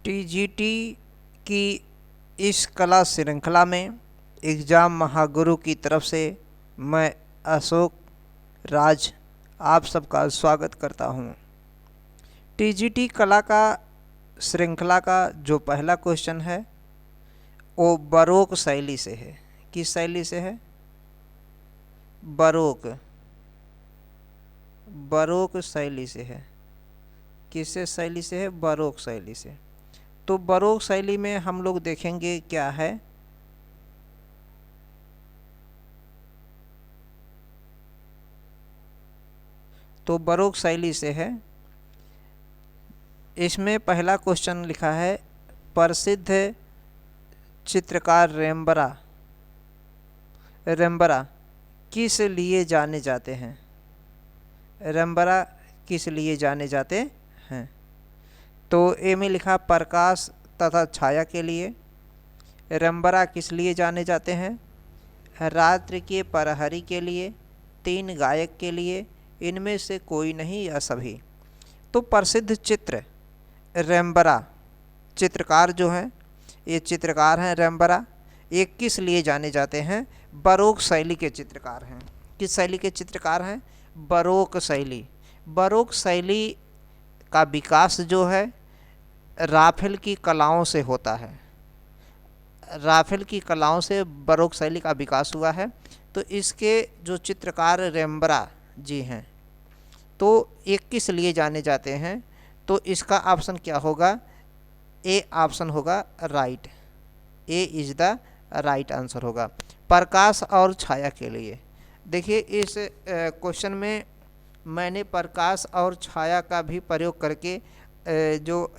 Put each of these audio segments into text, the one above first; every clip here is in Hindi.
टीजीटी की इस कला श्रृंखला में एग्ज़ाम महागुरु की तरफ से मैं अशोक राज आप सबका स्वागत करता हूँ। टीजीटी कला का श्रृंखला का जो पहला क्वेश्चन है वो बरोक शैली से है। किस शैली से है? बरोक शैली से है। किससे शैली से है? बरोक शैली से। तो बरोक शैली में हम लोग देखेंगे क्या है। तो बरोक शैली से है। इसमें पहला क्वेश्चन लिखा है, प्रसिद्ध चित्रकार रेम्बरा किस लिए जाने जाते हैं? रेम्बरा किस लिए जाने जाते हैं? तो ए में लिखा प्रकाश तथा छाया के लिए। रेम्बरा किस लिए जाने जाते हैं? रात्रि के प्रहरी के लिए, तीन गायक के लिए, इनमें से कोई नहीं या सभी। तो प्रसिद्ध चित्र रेम्बरा चित्रकार जो हैं, ये चित्रकार हैं रेम्बरा, ये किस लिए जाने जाते हैं? बरोक शैली के चित्रकार हैं। किस शैली के चित्रकार हैं? बरोक शैली। बरोक शैली का विकास जो है राफेल की कलाओं से होता है। राफेल की कलाओं से बरोक शैली का विकास हुआ है। तो इसके जो चित्रकार रेम्बरा जी हैं, तो ये किस लिए जाने जाते हैं? तो इसका ऑप्शन क्या होगा? ए ऑप्शन होगा right. A is the right answer होगा। प्रकाश और छाया के लिए। देखिए इस क्वेश्चन में मैंने प्रकाश और छाया का भी प्रयोग करके जो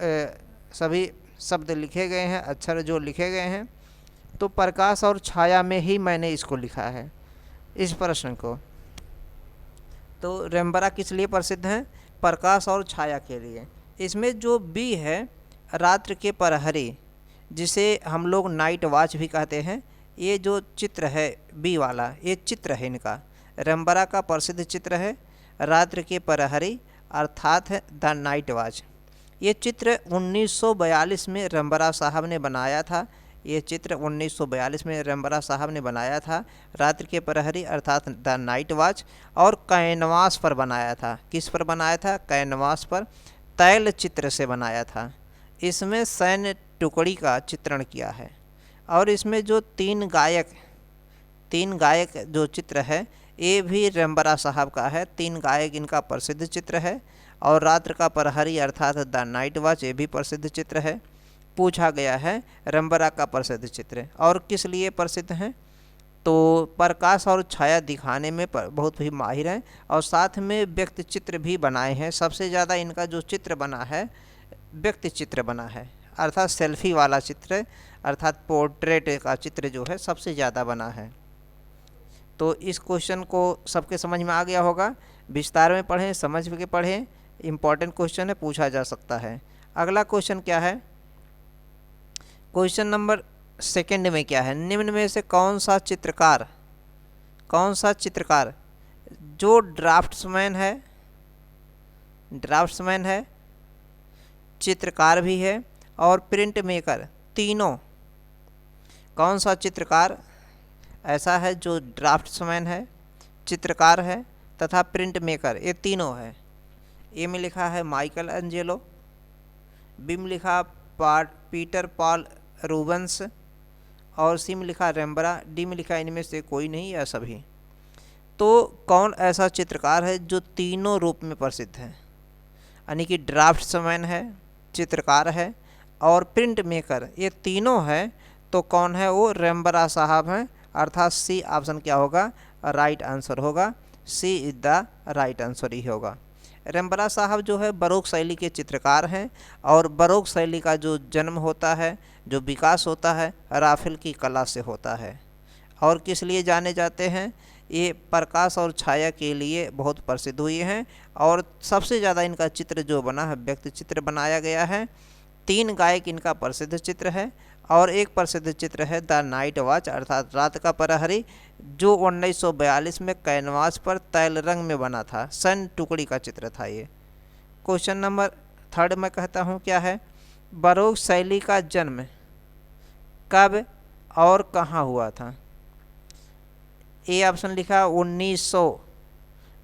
सभी शब्द लिखे गए हैं, अक्षर जो लिखे गए हैं, तो प्रकाश और छाया में ही मैंने इसको लिखा है, इस प्रश्न को। तो रेम्बरा किस लिए प्रसिद्ध हैं? प्रकाश और छाया के लिए। इसमें जो बी है रात्रि के प्रहरी, जिसे हम लोग नाइट वॉच भी कहते हैं, ये जो चित्र है बी वाला, ये चित्र है इनका। रेम्बरा का प्रसिद्ध चित्र है रात्रि के प्रहरी अर्थात है द नाइट वॉच। ये चित्र 1942 में रेम्बरा साहब ने बनाया था। ये चित्र 1942 में रेम्बरा साहब ने बनाया था, रात्रि के प्रहरी अर्थात द नाइट वॉच, और कैनवास पर बनाया था। किस पर बनाया था? कैनवास पर, तैल चित्र से बनाया था। इसमें सैन्य टुकड़ी का चित्रण किया है। और इसमें जो तीन गायक जो चित्र है ये भी रेम्बरा साहब का है। तीन गायक इनका प्रसिद्ध चित्र है। और रात्र का प्रहरी अर्थात द नाइट वॉच, ये भी प्रसिद्ध चित्र है। पूछा गया है रेम्बरा का प्रसिद्ध चित्र और किस लिए प्रसिद्ध हैं? तो प्रकाश और छाया दिखाने में बहुत ही माहिर हैं, और साथ में व्यक्ति चित्र भी बनाए हैं। सबसे ज़्यादा इनका जो चित्र बना है व्यक्ति चित्र बना है, अर्थात सेल्फी वाला चित्र, अर्थात पोर्ट्रेट का चित्र जो है सबसे ज़्यादा बना है। तो इस क्वेश्चन को सबके समझ में आ गया होगा। विस्तार में पढ़ें, समझ के पढ़ें, इम्पॉर्टेंट क्वेश्चन है, पूछा जा सकता है। अगला क्वेश्चन क्या है? क्वेश्चन नंबर सेकंड में क्या है? निम्न में से कौन सा चित्रकार जो ड्राफ्ट्समैन है, चित्रकार भी है और प्रिंट मेकर, तीनों, कौन सा चित्रकार ऐसा है जो ड्राफ्ट्समैन है, चित्रकार है तथा प्रिंट मेकर, ये तीनों है? ए में लिखा है माइकल एंजेलो, बी में लिखा पीटर पॉल रूबेंस, और सी में लिखा रेम्बरा, डी में लिखा इनमें से कोई नहीं या सभी। तो कौन ऐसा चित्रकार है जो तीनों रूप में प्रसिद्ध है? यानी कि ड्राफ्ट्समैन है, चित्रकार है और प्रिंट मेकर, ये तीनों है। तो कौन है वो? रेम्बरा साहब हैं, अर्थात सी ऑप्शन क्या होगा? राइट आंसर होगा। सी इज द राइट आंसर ही होगा। रेम्बरा साहब जो है बरोक शैली के चित्रकार हैं, और बरोक शैली का जो जन्म होता है, जो विकास होता है, राफेल की कला से होता है। और किस लिए जाने जाते हैं? ये प्रकाश और छाया के लिए बहुत प्रसिद्ध हुए हैं। और सबसे ज़्यादा इनका चित्र जो बना है व्यक्ति चित्र बनाया गया है। तीन गायक इनका प्रसिद्ध चित्र है, और एक प्रसिद्ध चित्र है द नाइट वॉच अर्थात रात का प्रहरी, जो 1942 में कैनवास पर तैल रंग में बना था। सन टुकड़ी का चित्र था ये। क्वेश्चन नंबर थर्ड मैं कहता हूँ क्या है? बरोक शैली का जन्म कब और कहाँ हुआ था? ए ऑप्शन लिखा 1900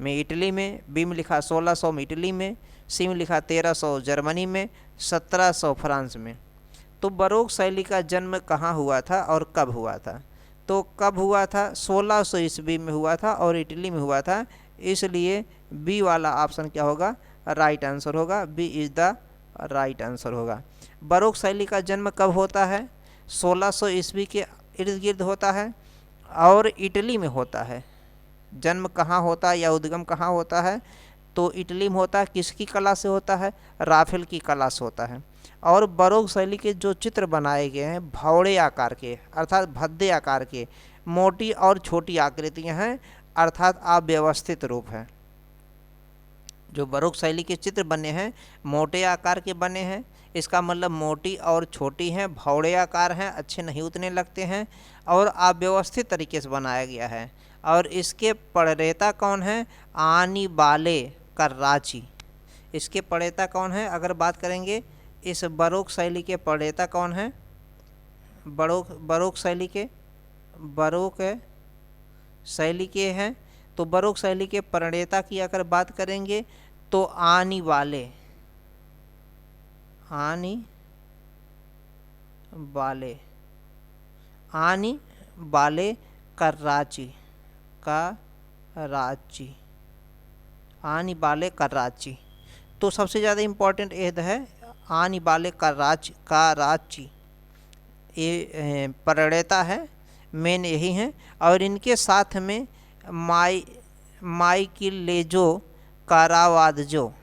में इटली में, बी में लिखा 1600 में इटली में, सी में लिखा 1300 जर्मनी में, 1700 फ्रांस में। तो बरोक शैली का जन्म कहाँ हुआ था और कब हुआ था? तो कब हुआ था? 1600 ईस्वी में हुआ था और इटली में हुआ था, इसलिए बी वाला ऑप्शन क्या होगा? राइट आंसर होगा। B is the right answer होगा। बरोक शैली का जन्म कब होता है? 1600 ईस्वी के इर्द गिर्द होता है और इटली में होता है। जन्म कहाँ होता है या उद्गम कहाँ होता है? तो इटली में होता है। किसकी कला से होता है? राफेल की कला से होता है। और बरोक शैली के जो चित्र बनाए गए हैं भौड़े आकार के, अर्थात भद्दे आकार के, मोटी और छोटी आकृतियां हैं, अर्थात अव्यवस्थित रूप है। जो बरोक शैली के चित्र बने हैं मोटे आकार के बने हैं, इसका मतलब मोटी और छोटी हैं, भौड़े आकार हैं, अच्छे नहीं उतने लगते हैं और अव्यवस्थित तरीके से बनाया गया है। और इसके प्रणेता कौन है? आनिबाले कर्राची। इसके प्रणेता कौन है? अगर बात करेंगे इस बरोक शैली के प्रणेता कौन है? बरोक शैली के हैं। तो बरोक शैली के प्रणेता की अगर बात करेंगे तो आनिबाले कर्राची। तो सबसे ज़्यादा इम्पोर्टेंट एद है आनिबाले कर्राची, ये प्रणेता है, मेन यही हैं। और इनके साथ में माइकेलेंजेलो कारावाजो,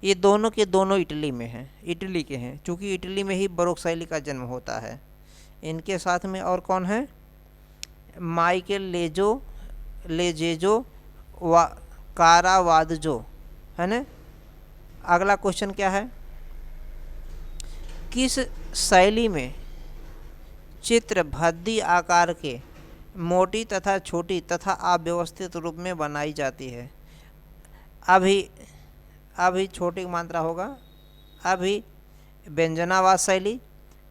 ये दोनों के दोनों इटली में हैं, इटली के हैं, क्योंकि इटली में ही बरोक शैली का जन्म होता है। इनके साथ में और कौन है? माइकेलेंजेलो कारावाजो, है ना। अगला क्वेश्चन क्या है? किस शैली में चित्र भद्दी आकार के, मोटी तथा छोटी तथा अव्यवस्थित रूप में बनाई जाती है? अभी छोटी मात्रा होगा। अभी व्यंजनावाद शैली,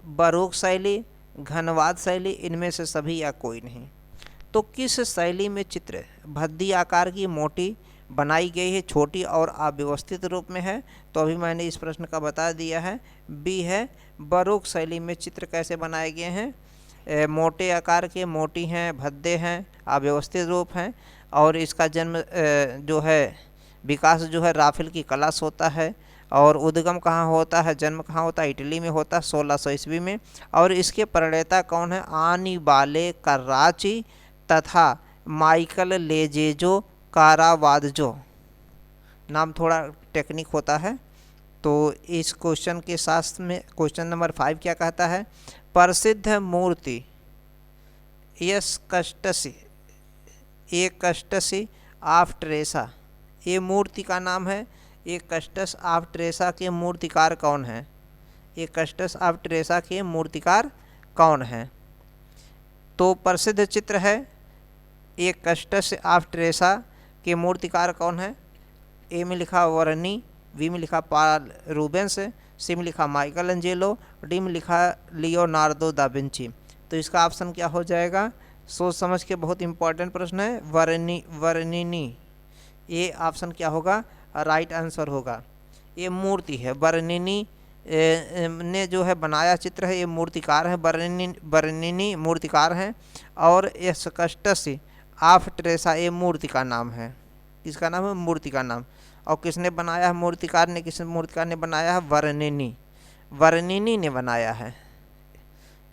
बरोक शैली, घनवाद शैली, इनमें से सभी या कोई नहीं। तो किस शैली में चित्र भद्दी आकार की, मोटी बनाई गई है, छोटी और अव्यवस्थित रूप में है? तो अभी मैंने इस प्रश्न का बता दिया है, बी है। बरोक शैली में चित्र कैसे बनाए गए हैं? मोटे आकार के, मोटी हैं, भद्दे हैं, अव्यवस्थित रूप हैं। और इसका जन्म जो है, विकास जो है राफेल की कला से होता है। और उद्गम कहाँ होता है, जन्म कहाँ होता है? इटली में होता है 1600 ईस्वी में। और इसके प्रणेता कौन है? आनिबाले कर्राची तथा माइकेलेंजेलो कारावाजो। नाम थोड़ा टेक्निक होता है। तो इस क्वेश्चन के साथ में क्वेश्चन नंबर 5 क्या कहता है? प्रसिद्ध मूर्ति कस्टस ऑफ ट्रेसा, ये मूर्ति का नाम है। ये कस्टस ऑफ ट्रेसा के मूर्तिकार कौन है? ये कस्टस ऑफ ट्रेसा के मूर्तिकार कौन है? तो प्रसिद्ध चित्र है ये कस्टस ऑफ ट्रेसा के मूर्तिकार कौन है? ए में लिखा वर्नी, बी में लिखा पॉल रूबेंस, सी में लिखा माइकेलेंजेलो, डी में लिखा लियोनार्डो दा विंची। तो इसका ऑप्शन क्या हो जाएगा? सोच समझ के, बहुत इंपॉर्टेंट प्रश्न है। वर्निनी, ये ऑप्शन क्या होगा? राइट आंसर होगा। ये मूर्ति है, वर्निनी ने जो है बनाया चित्र है, ये मूर्तिकार है, वर्निनी मूर्तिकार हैं। और इस कस्टस ऑफ ट्रेसा ये मूर्ति का नाम है। किसका नाम है? मूर्ति का नाम। और किसने बनाया है? मूर्तिकार ने। किस मूर्तिकार ने बनाया है? वर्निनी ने बनाया है।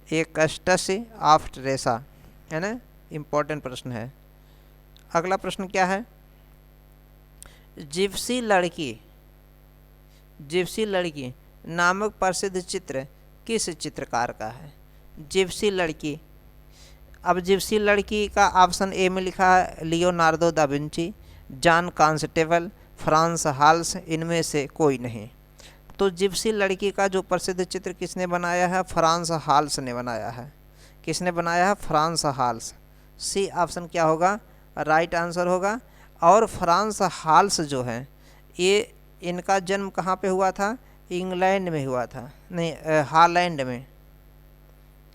एक कस्टस ऑफ ट्रेसा, है ना। इम्पोर्टेंट प्रश्न है। अगला प्रश्न क्या है? जिप्सी लड़की नामक प्रसिद्ध चित्र किस चित्रकार का है? जिप्सी लड़की। अब जिप्सी लड़की का ऑप्शन ए में लिखा है Leonardo da Vinci, John Constable, Frans Hals, इनमें से कोई नहीं। तो जिप्सी लड़की का जो प्रसिद्ध चित्र किसने बनाया है? फ्रांस हाल्स ने बनाया है। किसने बनाया है? फ्रांस हाल्स। सी ऑप्शन क्या होगा? राइट आंसर होगा। और फ्रांस हाल्स जो है, ये इनका जन्म कहाँ पे हुआ था? इंग्लैंड में हुआ था, नहीं हॉलैंड में।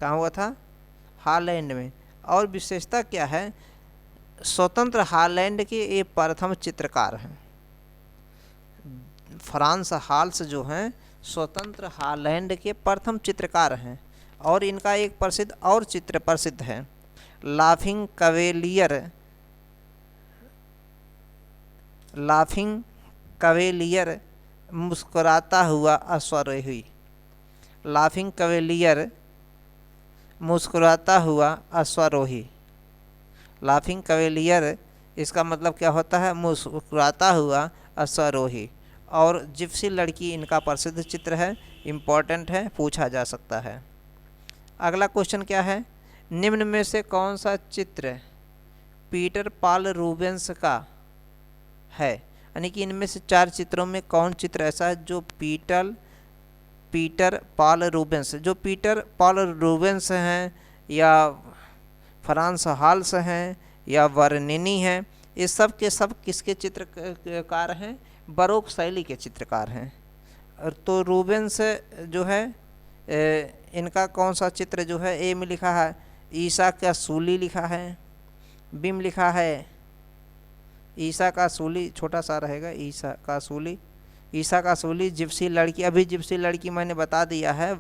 कहाँ हुआ था? हॉलैंड में। और विशेषता क्या है? स्वतंत्र हॉलैंड के ये प्रथम चित्रकार हैं। फ्रांस हाल्स जो हैं स्वतंत्र हॉलैंड के प्रथम चित्रकार हैं। और इनका एक प्रसिद्ध और चित्र प्रसिद्ध है, लाफिंग कवेलियर। लाफिंग कवेलियर, मुस्कुराता हुआ अश्वारोही। लाफिंग कवेलियर, मुस्कुराता हुआ अश्वारोही। लाफिंग कवेलियर, इसका मतलब क्या होता है? मुस्कुराता हुआ अश्वारोही। और जिप्सी लड़की इनका प्रसिद्ध चित्र है, इम्पॉर्टेंट है, पूछा जा सकता है। अगला क्वेश्चन क्या है? निम्न में से कौन सा चित्र पीटर पाल रूबेंस का है? यानी कि इनमें से 4 चित्रों में कौन चित्र ऐसा है जो पीटर पाल रूबेंस, जो पीटर पाल रूबेंस हैं या फ्रांस हाल्स हैं या वर्निनी हैं, ये सब के सब किसके चित्रकार हैं? बरोक शैली के चित्रकार हैं। और तो रूबेंस जो है इनका कौन सा चित्र जो है? ए में लिखा है ईसा का सूली लिखा है, बी में लिखा है ईसा का सूली, छोटा सा रहेगा ईसा का सूली। ईसा का सूली जिप्सी लड़की, अभी जिप्सी लड़की मैंने बता दिया है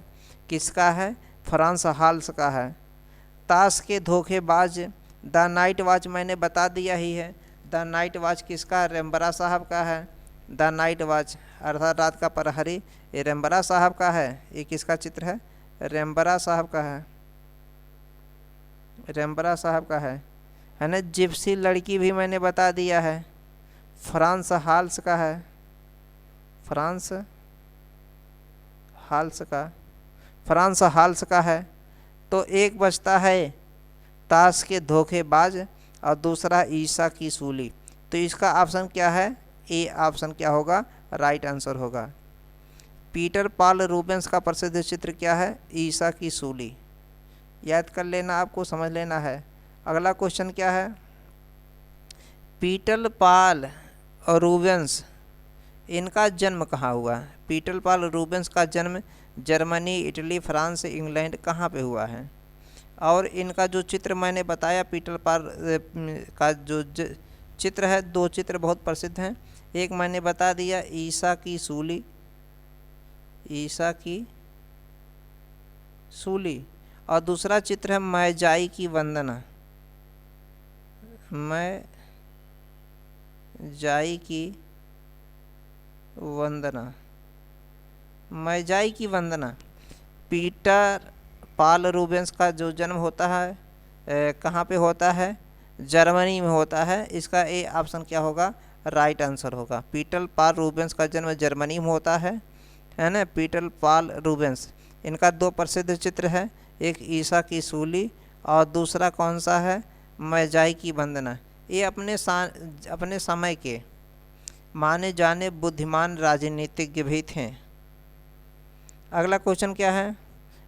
किसका है? फ्रांस हाल्स का है। ताश के धोखेबाज, द नाइट वॉच मैंने बता दिया ही है। द नाइट वॉच किसका? रेम्बरा साहब का है। द नाइट वॉच अर्थात रात का प्रहरी, ये रेम्बरा साहब का है। ये किसका चित्र है? रेम्बरा साहब का है। रेम्बरा साहब का है ना। जिप्सी लड़की भी मैंने बता दिया है, फ्रांस हाल्स का है। फ्रांस हाल्स का, फ्रांस हाल्स का है। तो एक बचता है ताश के धोखेबाज और दूसरा ईसा की सूली। तो इसका ऑप्शन क्या है? ए ऑप्शन क्या होगा? राइट आंसर होगा। पीटर पाल रूबेंस का प्रसिद्ध चित्र क्या है? ईसा की सूली। याद कर लेना, आपको समझ लेना है। अगला क्वेश्चन क्या है? पीटर पाल और रूबेंस इनका जन्म कहाँ हुआ? पीटर पाल रूबेंस का जन्म जर्मनी, इटली, फ्रांस, इंग्लैंड कहाँ पे हुआ है? और इनका जो चित्र मैंने बताया पीटर पाल का जो चित्र है, 2 चित्र बहुत प्रसिद्ध हैं। एक मैंने बता दिया ईसा की सूली, ईसा की सूली, और दूसरा चित्र है मैजाई की वंदना, मैजाई की वंदना, मैजाई की वंदना। पीटर पाल रूबेंस का जो जन्म होता है कहाँ पे होता है? जर्मनी में होता है। इसका ए ऑप्शन क्या होगा? राइट आंसर होगा। पीटर पाल रूबेंस का जन्म जर्मनी में होता है ना। पीटर पाल रूबेंस, इनका 2 प्रसिद्ध चित्र है, एक ईसा की सूली और दूसरा कौन सा है? मैजाई की वंदना। ये अपने समय के माने जाने बुद्धिमान राजनीतिज्ञ भी थे। अगला क्वेश्चन क्या है?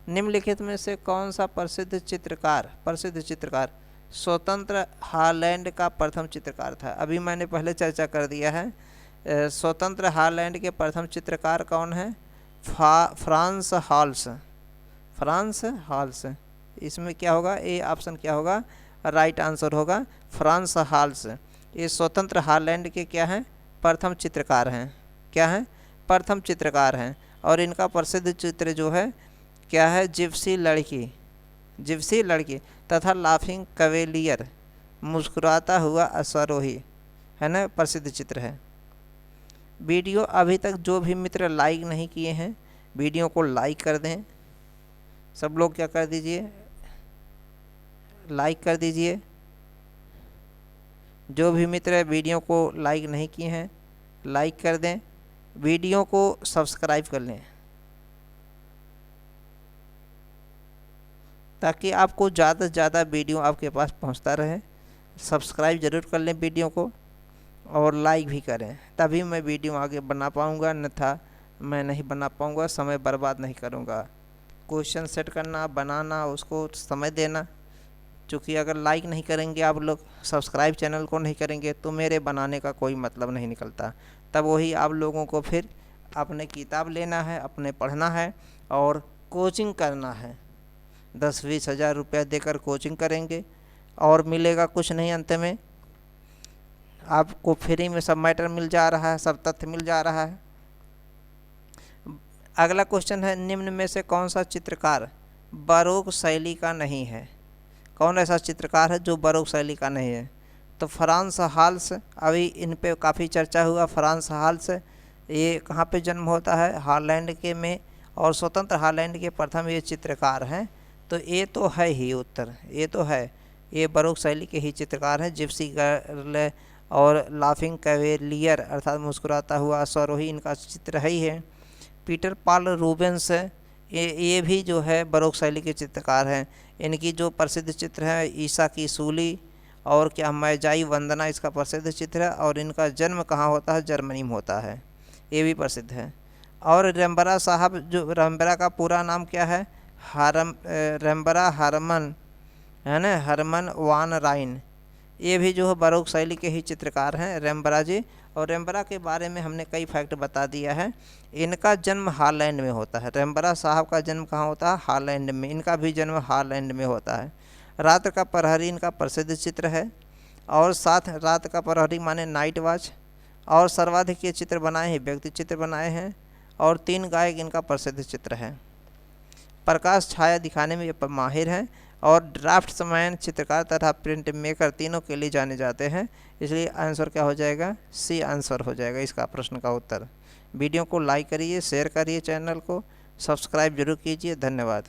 निम्नलिखित में से कौन सा प्रसिद्ध चित्रकार स्वतंत्र हॉलैंड का प्रथम चित्रकार था? अभी मैंने पहले चर्चा कर दिया है। स्वतंत्र हॉलैंड के प्रथम चित्रकार कौन है? फ्रांस हाल्स। फ्रांस हाल्स, इसमें क्या होगा? ए ऑप्शन क्या होगा? राइट आंसर होगा फ्रांस हाल्स। ये स्वतंत्र हॉलैंड के क्या हैं? प्रथम चित्रकार हैं। क्या हैं? प्रथम चित्रकार हैं। और इनका प्रसिद्ध चित्र जो है क्या है? जिप्सी लड़की, जिप्सी लड़की तथा लाफिंग कवेलियर, मुस्कुराता हुआ अश्वारोही, है ना, प्रसिद्ध चित्र है। वीडियो अभी तक जो भी मित्र लाइक नहीं किए हैं, वीडियो को लाइक कर दें। सब लोग क्या कर दीजिए? लाइक कर दीजिए। जो भी मित्र वीडियो को लाइक नहीं किए हैं, लाइक कर दें। वीडियो को सब्सक्राइब कर लें ताकि आपको ज़्यादा से ज़्यादा वीडियो आपके पास पहुंचता रहे। सब्सक्राइब ज़रूर कर लें वीडियो को और लाइक भी करें, तभी मैं वीडियो आगे बना पाऊँगा, अन्यथा मैं नहीं बना पाऊँगा, समय बर्बाद नहीं करूँगा। क्वेश्चन सेट करना, बनाना, उसको समय देना, क्योंकि अगर लाइक नहीं करेंगे आप लोग, सब्सक्राइब चैनल को नहीं करेंगे, तो मेरे बनाने का कोई मतलब नहीं निकलता। तब वही आप लोगों को फिर अपने किताब लेना है, अपने पढ़ना है और कोचिंग करना है। 10-20 हज़ार रुपया देकर कोचिंग करेंगे और मिलेगा कुछ नहीं। अंत में आपको फ्री में सब मैटर मिल जा रहा है, सब तथ्य मिल जा रहा है। अगला क्वेश्चन है, निम्न में से कौन सा चित्रकार बारोक शैली का नहीं है? कौन ऐसा चित्रकार है जो बारोक शैली का नहीं है? तो फ्रांस हाल्स, अभी इन पे काफ़ी चर्चा हुआ। फ्रांस हाल्स, ये कहाँ पे जन्म होता है? हॉलैंड के में, और स्वतंत्र हॉलैंड के प्रथम ये चित्रकार हैं। तो ये तो है ही उत्तर, ये तो है, ये बारोक शैली के ही चित्रकार हैं। जिप्सी गर्ल और लाफिंग कैवेलियर अर्थात मुस्कुराता हुआ अश्वारोही, इनका चित्र है ही है। पीटर पाल रूबेंस, ये भी जो है बारोक शैली के चित्रकार हैं। इनकी जो प्रसिद्ध चित्र है ईसा की सूली और क्या मैजाई वंदना, इसका प्रसिद्ध चित्र है। और इनका जन्म कहाँ होता है? जर्मनी में होता है, ये भी प्रसिद्ध है। और रेम्बरा साहब, जो रेम्बरा का पूरा नाम क्या है? रेम्बरा हरमन, है ना, हरमन वान राइन, ये भी जो है बारोक शैली के ही चित्रकार हैं, रेम्बरा जी। और रेम्बरा के बारे में हमने कई फैक्ट बता दिया है। इनका जन्म हॉलैंड में होता है। रेम्बरा साहब का जन्म कहाँ होता है? हॉलैंड में। इनका भी जन्म हॉलैंड में होता है। रात का प्रहरी इनका प्रसिद्ध चित्र है, और साथ रात का प्रहरी माने नाइट वॉच। और सर्वाधिक ये चित्र बनाए हैं, व्यक्ति चित्र बनाए हैं। और 3 गायक इनका प्रसिद्ध चित्र है। प्रकाश छाया दिखाने में ये माहिर हैं। और ड्राफ्ट्समैन, चित्रकार तथा प्रिंट मेकर तीनों के लिए जाने जाते हैं। इसलिए आंसर क्या हो जाएगा? सी आंसर हो जाएगा इसका प्रश्न का उत्तर। वीडियो को लाइक करिए, शेयर करिए, चैनल को सब्सक्राइब जरूर कीजिए। धन्यवाद।